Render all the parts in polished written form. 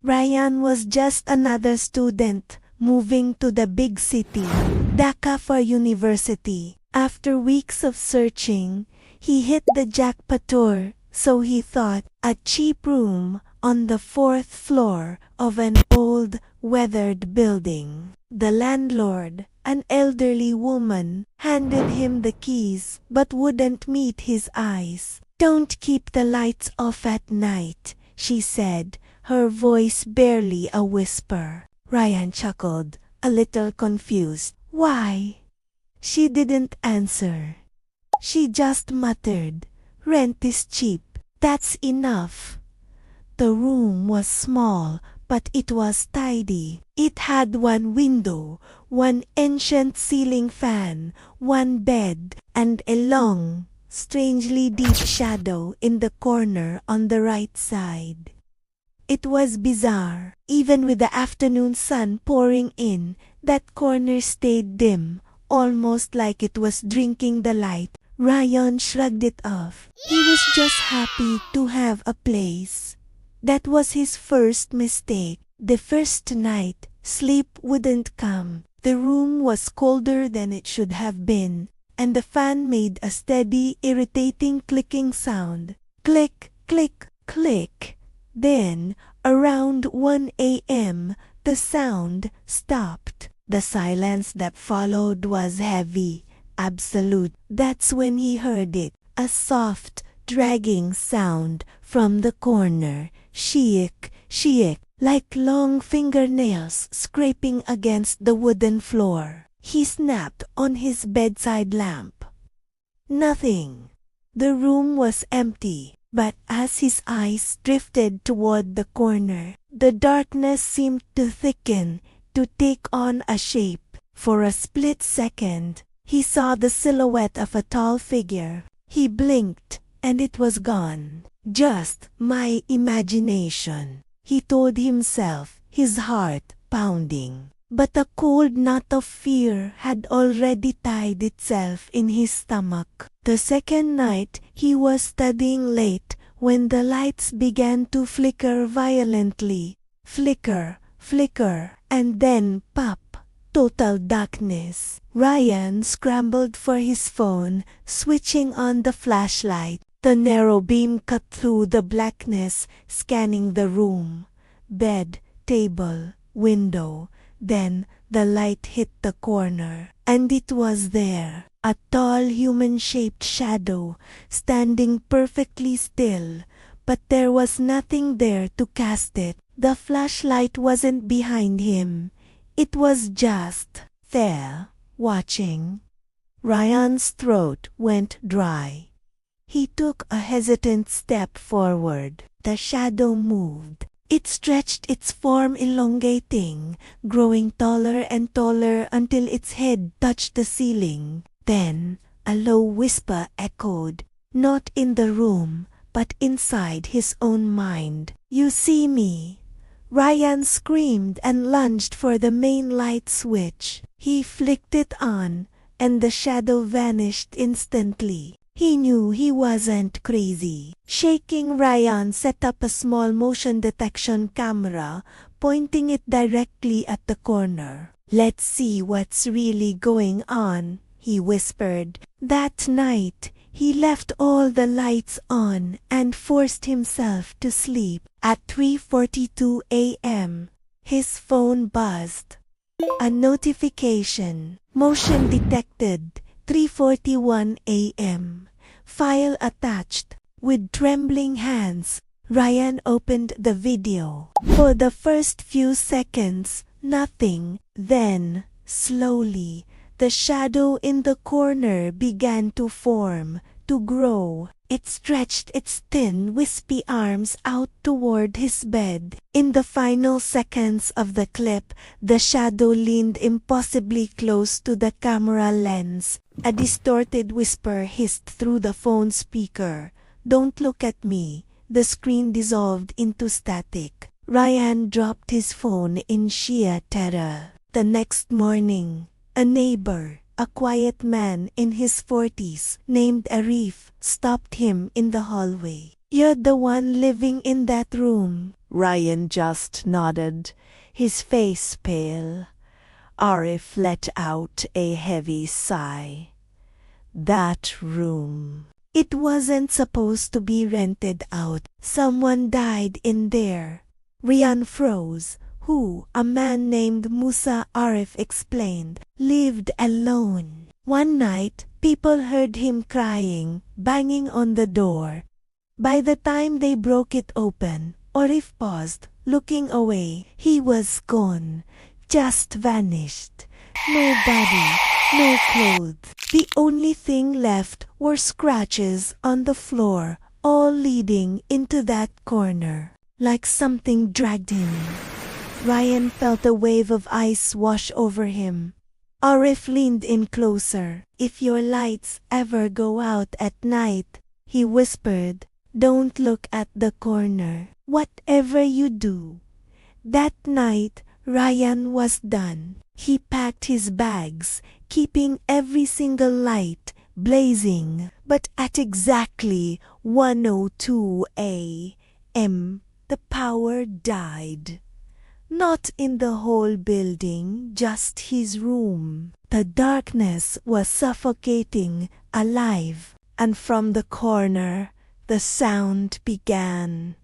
Ryan was just another student moving to the big city, Dhaka, for university. After weeks of searching, he hit the jackpot, so he thought, a cheap room on the 4th floor of an old, weathered building. The landlord, an elderly woman, handed him the keys but wouldn't meet his eyes. "Don't keep the lights off at night," she said, her voice barely a whisper. Ryan chuckled, a little confused. "Why?" She didn't answer. She just muttered, "Rent is cheap. That's enough." The room was small, but it was tidy. It had one window, one ancient ceiling fan, one bed, and a long, strangely deep shadow in the corner on the right side. It was bizarre. Even with the afternoon sun pouring in, that corner stayed dim, almost like it was drinking the light. Ryan shrugged it off. He was just happy to have a place. That was his first mistake. The first night, sleep wouldn't come. The room was colder than it should have been, and the fan made a steady, irritating clicking sound. Click, click, click. Then, around 1 a.m., the sound stopped. The silence that followed was heavy, absolute. That's when he heard it, a soft, dragging sound from the corner. Shik, shik, like long fingernails scraping against the wooden floor. He snapped on his bedside lamp. Nothing. The room was empty. But as his eyes drifted toward the corner, the darkness seemed to thicken, to take on a shape. For a split second, he saw the silhouette of a tall figure. He blinked, and it was gone. "Just my imagination," he told himself, his heart pounding. But a cold knot of fear had already tied itself in his stomach. The second night, he was studying late when the lights began to flicker violently. Flicker, flicker, and then pop. Total darkness. Ryan scrambled for his phone, switching on the flashlight. The narrow beam cut through the blackness, scanning the room. Bed, table, window. Then the light hit the corner, and it was there, a tall human-shaped shadow, standing perfectly still, but there was nothing there to cast it. The flashlight wasn't behind him. It was just there, watching. Ryan's throat went dry. He took a hesitant step forward. The shadow moved. It stretched its form, elongating, growing taller and taller until its head touched the ceiling. Then a low whisper echoed, not in the room, but inside his own mind. "You see me?" Ryan screamed and lunged for the main light switch. He flicked it on, and the shadow vanished instantly. He knew he wasn't crazy. Shaking, Ryan set up a small motion detection camera, pointing it directly at the corner. "Let's see what's really going on," he whispered. That night, he left all the lights on and forced himself to sleep. At 3:42 a.m., his phone buzzed. A notification. Motion detected. 3:41 a.m. File attached. With trembling hands, Ryan opened the video. For the first few seconds, nothing. Then, slowly, the shadow in the corner began to form, to grow. It stretched its thin, wispy arms out toward his bed. In the final seconds of the clip, the shadow leaned impossibly close to the camera lens. A distorted whisper hissed through the phone speaker. "Don't look at me." The screen dissolved into static. Ryan dropped his phone in sheer terror. The next morning, a neighbor, a quiet man in his 40s, named Arif, stopped him in the hallway. "You're the one living in that room?" Ryan just nodded, his face pale. Arif let out a heavy sigh. That room. It wasn't supposed to be rented out. Someone died in there. Ryan froze. Who? A man named Musa, Arif explained. Lived alone. One night, people heard him crying, banging on the door. By the time they broke it open, Arif paused, looking away. He was gone. Just vanished. No body, no clothes. The only thing left were scratches on the floor, all leading into that corner. Like something dragged him. Ryan felt a wave of ice wash over him. Arif leaned in closer. If your lights ever go out at night, he whispered, don't look at the corner. Whatever you do. That night, Ryan was done. He packed his bags, keeping every single light blazing. But at exactly 1:02 a.m., the power died. Not in the whole building, just his room. The darkness was suffocating, alive. And from the corner, the sound began.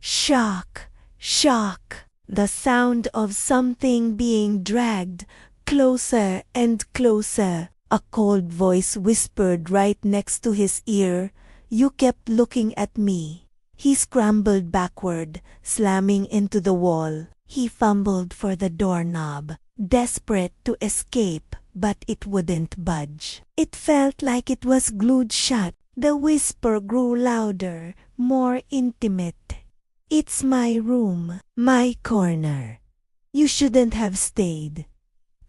Shock, shock. The sound of something being dragged closer and closer. A cold voice whispered right next to his ear, you kept looking at me. He scrambled backward, slamming into the wall. He fumbled for the doorknob, desperate to escape, but it wouldn't budge. It felt like it was glued shut. The whisper grew louder, more intimate. It's my room, my corner. You shouldn't have stayed.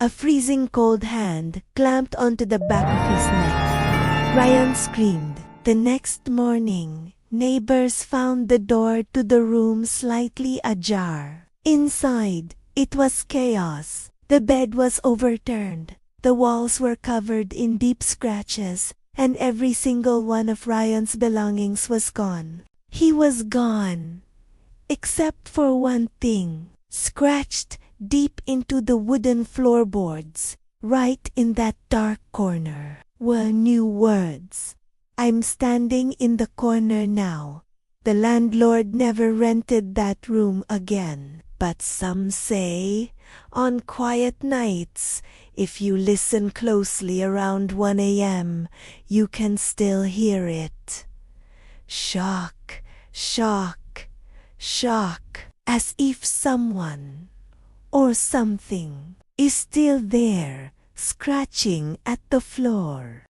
A freezing cold hand clamped onto the back of his neck. Ryan screamed. The next morning, neighbors found the door to the room slightly ajar. Inside, it was chaos. The bed was overturned. The walls were covered in deep scratches, and every single one of Ryan's belongings was gone. He was gone. Except for one thing. Scratched deep into the wooden floorboards, right in that dark corner, were new words. I'm standing in the corner now. The landlord never rented that room again. But some say, on quiet nights, if you listen closely around 1 a.m., you can still hear it. Shock, shock, shock, as if someone or something is still there, scratching at the floor.